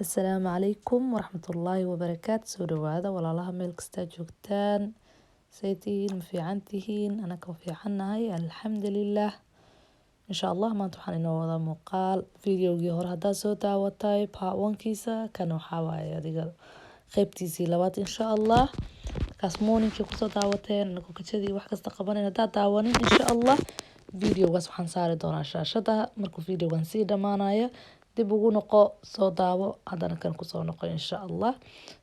Asalaamu calaykum waraxmatullaahi wabarakaatu. Soo dhawaada walaalaha meel kastaa joogtaan. Say tihiin ma fiican tihiin? Anaka waa fiicannahay alxamdulillaah. Insha Allah maanta waxaan inoo wadaa muuqaal videogii hore haddaad soo daawatay part 1kiisa kan waxaa waaye adiga qaybtiisii labaad insha Allah. Kaas morningkii kusoo daawateen anagoo kajadii wax kasta qabanin haddaad daawanin insha Allah videogaas waxaan saari doonaa shaashada markuu videogan sii dhamaanaya dib ugu noqo soo daawo haddana kan kusoo noqo insha Allah.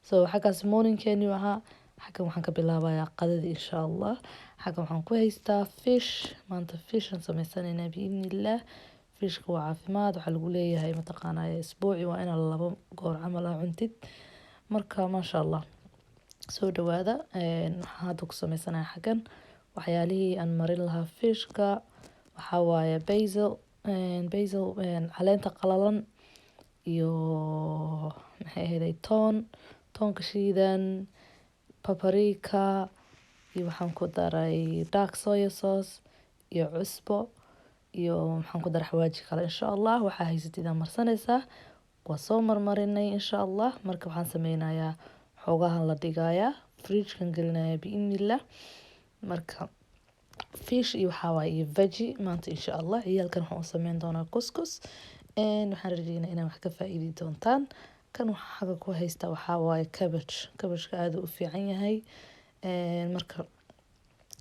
So xaggaas morningkeeni ahaa xaggan waxaan ka bilaabayaa qadadii insha Allah. Xaggan waxaan ku haystaa fish maanta fish aan samaysanayna biidnillaah. Fishka waa caafimaad waxaa lagu leeyahay mataqaanaa isbuuci waa inaad 2 goor camal cuntid marka maasha Allah. Soo dhawaada waxaan hadda ku samaysanaya xaggan waxyaalihii aan marin lahaa fishka waxaa waaye basil caleenta qalalan iyo maxay ahayd toonka shiidan paprika iyo waxaan ku daray dark soy sauce iyo cusbo iyo waxaan ku daray xawaaji kale insha Allah waxaa haysatid marsanaysaa waa soo marmarinay insha Allah marka waxaan sameynayaa xoogahan la dhigayaa fridge kan gelinaya biidnillaah marka fish iyo waxaa waaye iyo veggie maanta insha Allah ciyaalkan waxaan u sameyn doonaa couscous waxaan rajeynaa inaan wax ka faa'iidi doontaan kan waxaa xagga ku haysta waxaa waaye cabbage aad u fiican yahay marka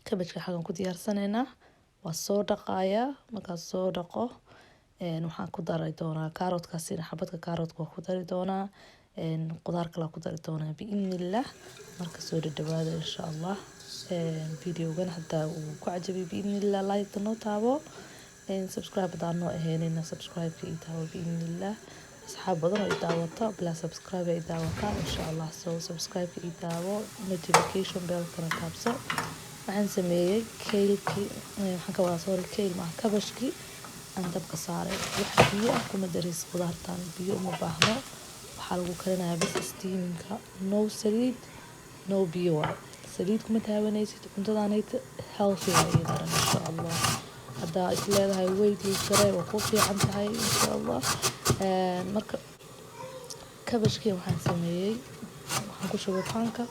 cabbage xaggan ku diyaarsanaynaa waa soo dhaqayaa markaas soo dhaqo waxaan ku daray doonaa kaarotkaasina xabadka kaarotka waa ku dari doonaa qudaar kale ku dari doonaa biidnillaah marka soo dhawaada insha Allah videogan hadda uu ku cajabi biidnillaah like noo taabo subscribe hadaan noo aheynina subscribe ka taabo biidnillaah asxaab badan oo daawata bila subscribe ay daawataan insha Allah so subscribe ka taabo notification bell kana taabso waxaan sameeyay keelki waxaan ka wada soo keel ma kabashki aan dabka saaray wax biyo ah kuma daris qudaartan biyo uma baahno waxaa lagu karinayaa bis steamingka no saliid no biyo saliid kuma taabanaysid cuntadaanayta healthy ay daran insha Allah hadda isleedahay weight lose garay waa ku fiican tahay insha Allah marka kabashkii waxaan sameeyay waxaan ku shubay panka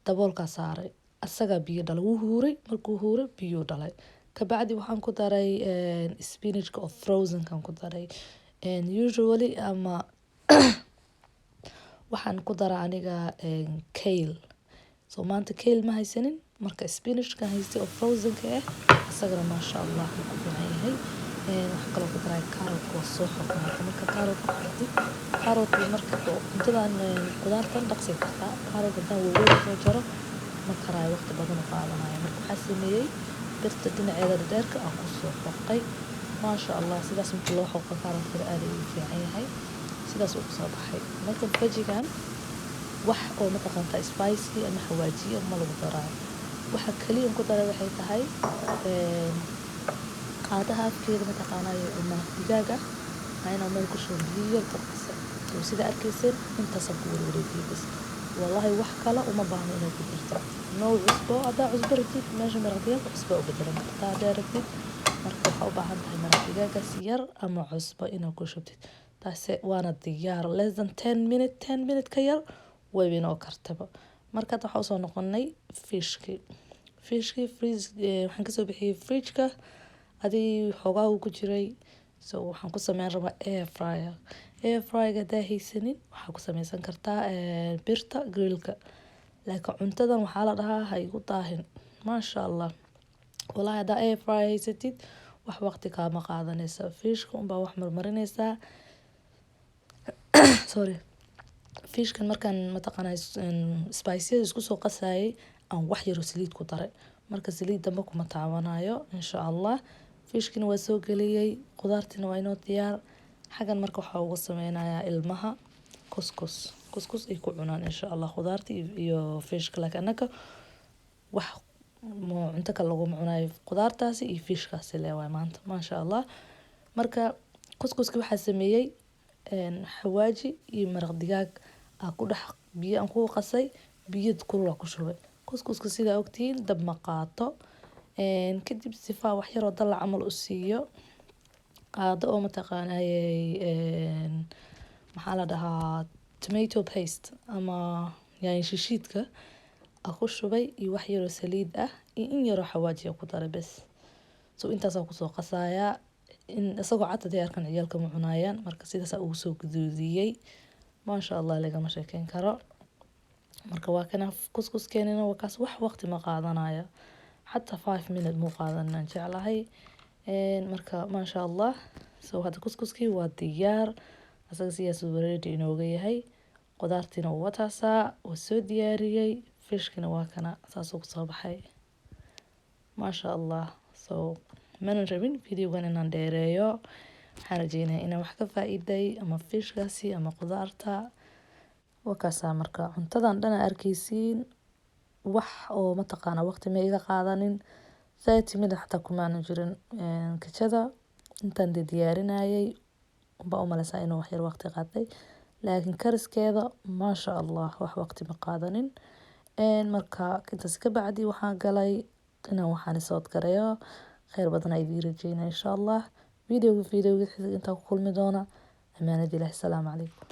daboolka saaray asaga biyo dhalay wuu huuray markuu huuray biyo dhalay kabacdi waxaan ku daray spinachka oo frozen kan ku daray usually ama waxaan ku daraa aniga kale so maanta kale ma haysanin marka spinachka haystay oo frozen ka ah asagana maasha Allah ku fiican yahay wax kale ku daray carrot oo soo xoqmay marka carrot marka cuntadan qudaartan dhaqsi kartaa carrot hadan weyn soo jaro ma karaay waqti badan u qaadanayo marka waxaan sameeyay birta dhinaceeda dheerka aan ku soo xoqay maasha Allah sidaas marka loo xoqo carrotka aad u fiican yahay sidaas uu soo baxay marka veggie-gan wax oo mataqaanta spicy ama xawaajiyo ma lagu daraa waxa kaliya ku daray waxay tahay qaadaha afkeeda mataqaanaa ama digaaga ayna meel ku soo biyo qofkisa sida arkaysan inta sab wareegay bas wallahi wax kale uma baahno inay ku jirto no cusbo ada cusbo rabtid meesha maraqdiga cusbo u bedelan kartaa daaratid marka waxa u baahan tahay maraq digaaga si yar ama cusbo inaad ku shubtid taasi waana diyaar less than 10 minutes ka yar way inoo kartaba marka waxa soo noqonay fishki freeze waxaan ka soo bixiyay fridge-ka adii xogaa uu ku jiray so waxaan ku sameyn rabaa air fryer da haysanin waxa ku sameysan kartaa birta grillka laakiin cuntadan waxaa la dhahaa hay u daahin maasha Allah wallahi da air fryer haysatid wax waqti kaama qaadanaysa fishka unbaa wax marmarinaysaa sorry fishkan markaan mataqaanaa spices isku soo qasayay aan wax yar oo saliid ku daray marka saliid dambe kuma taabanayo insha Allah fishkina waa soo galiyay qudaartina waa inoo diyaar xagan marka waxa ugu sameynayaa ilmaha couscous ay ku cunaan insha Allah qudaarta iyo fishka lakanaka wax cunto kale lagu cunayo qudaartaasi iyo fishkaasi leeyahay maanta maasha Allah marka couscouska waxa sameeyay xawaaji iyo maraq digaag ku dhex biyo aan ku qasay biyo kulul ku shubay couscouska sida ogtiin dab ma qaato kadib sifa wax yar oo dalac amal u siiyo qaado oo mataqaanaa maxaa la dhahaa tomato paste ama yaanyo shishiidka aku shubay iyo wax yaroo saliid ah iyo in yaroo xawaaji ku daray bes. So intaas aan kusoo qasayaa in isagoo cad hadii arkan ciyaalka ma cunayaan, marka sidaas aan ugu soo guduudiyey. Maasha Allah lagama sheekeyn karo. Marka waa kana kuskuskeenina waa kaas wax waqti ma qaadanaya, xataa 5 minutes muu qaadanaan jeclahay. Marka maasha Allah, so hadda kuskuskii waa diyaar, asaga siyaas uu ready inooga yahay. Qudaartiina waa taasaa, waa soo diyaariyey, fishkina waa kana saas uu soo baxay. Maasha Allah. So mana rabin videogan inaan dheereeyo, waxaan rajeynayaa inaan wax ka faa'iiday ama fishkaasi ama qudaarta. Waa kaasaa marka cuntadan dhan arkaysiin wax oo mataqaana waqti ma iga qaadanin 30 minutes xataa kumaana jirin kajada intaan diyaarinayay ba u maleysaa inuu wax yar waqti qaatay, laakiin kariskeeda maasha Allah wax waqti ma qaadanin. Marka intaas ka bacdi waxaan galay inaan waxaan soo gareeyo khayr badan ay idin rajeynaa insha Allah. Videoga intaan ku kulmi doona amaanada Ilaahay. Salaamu calaykum.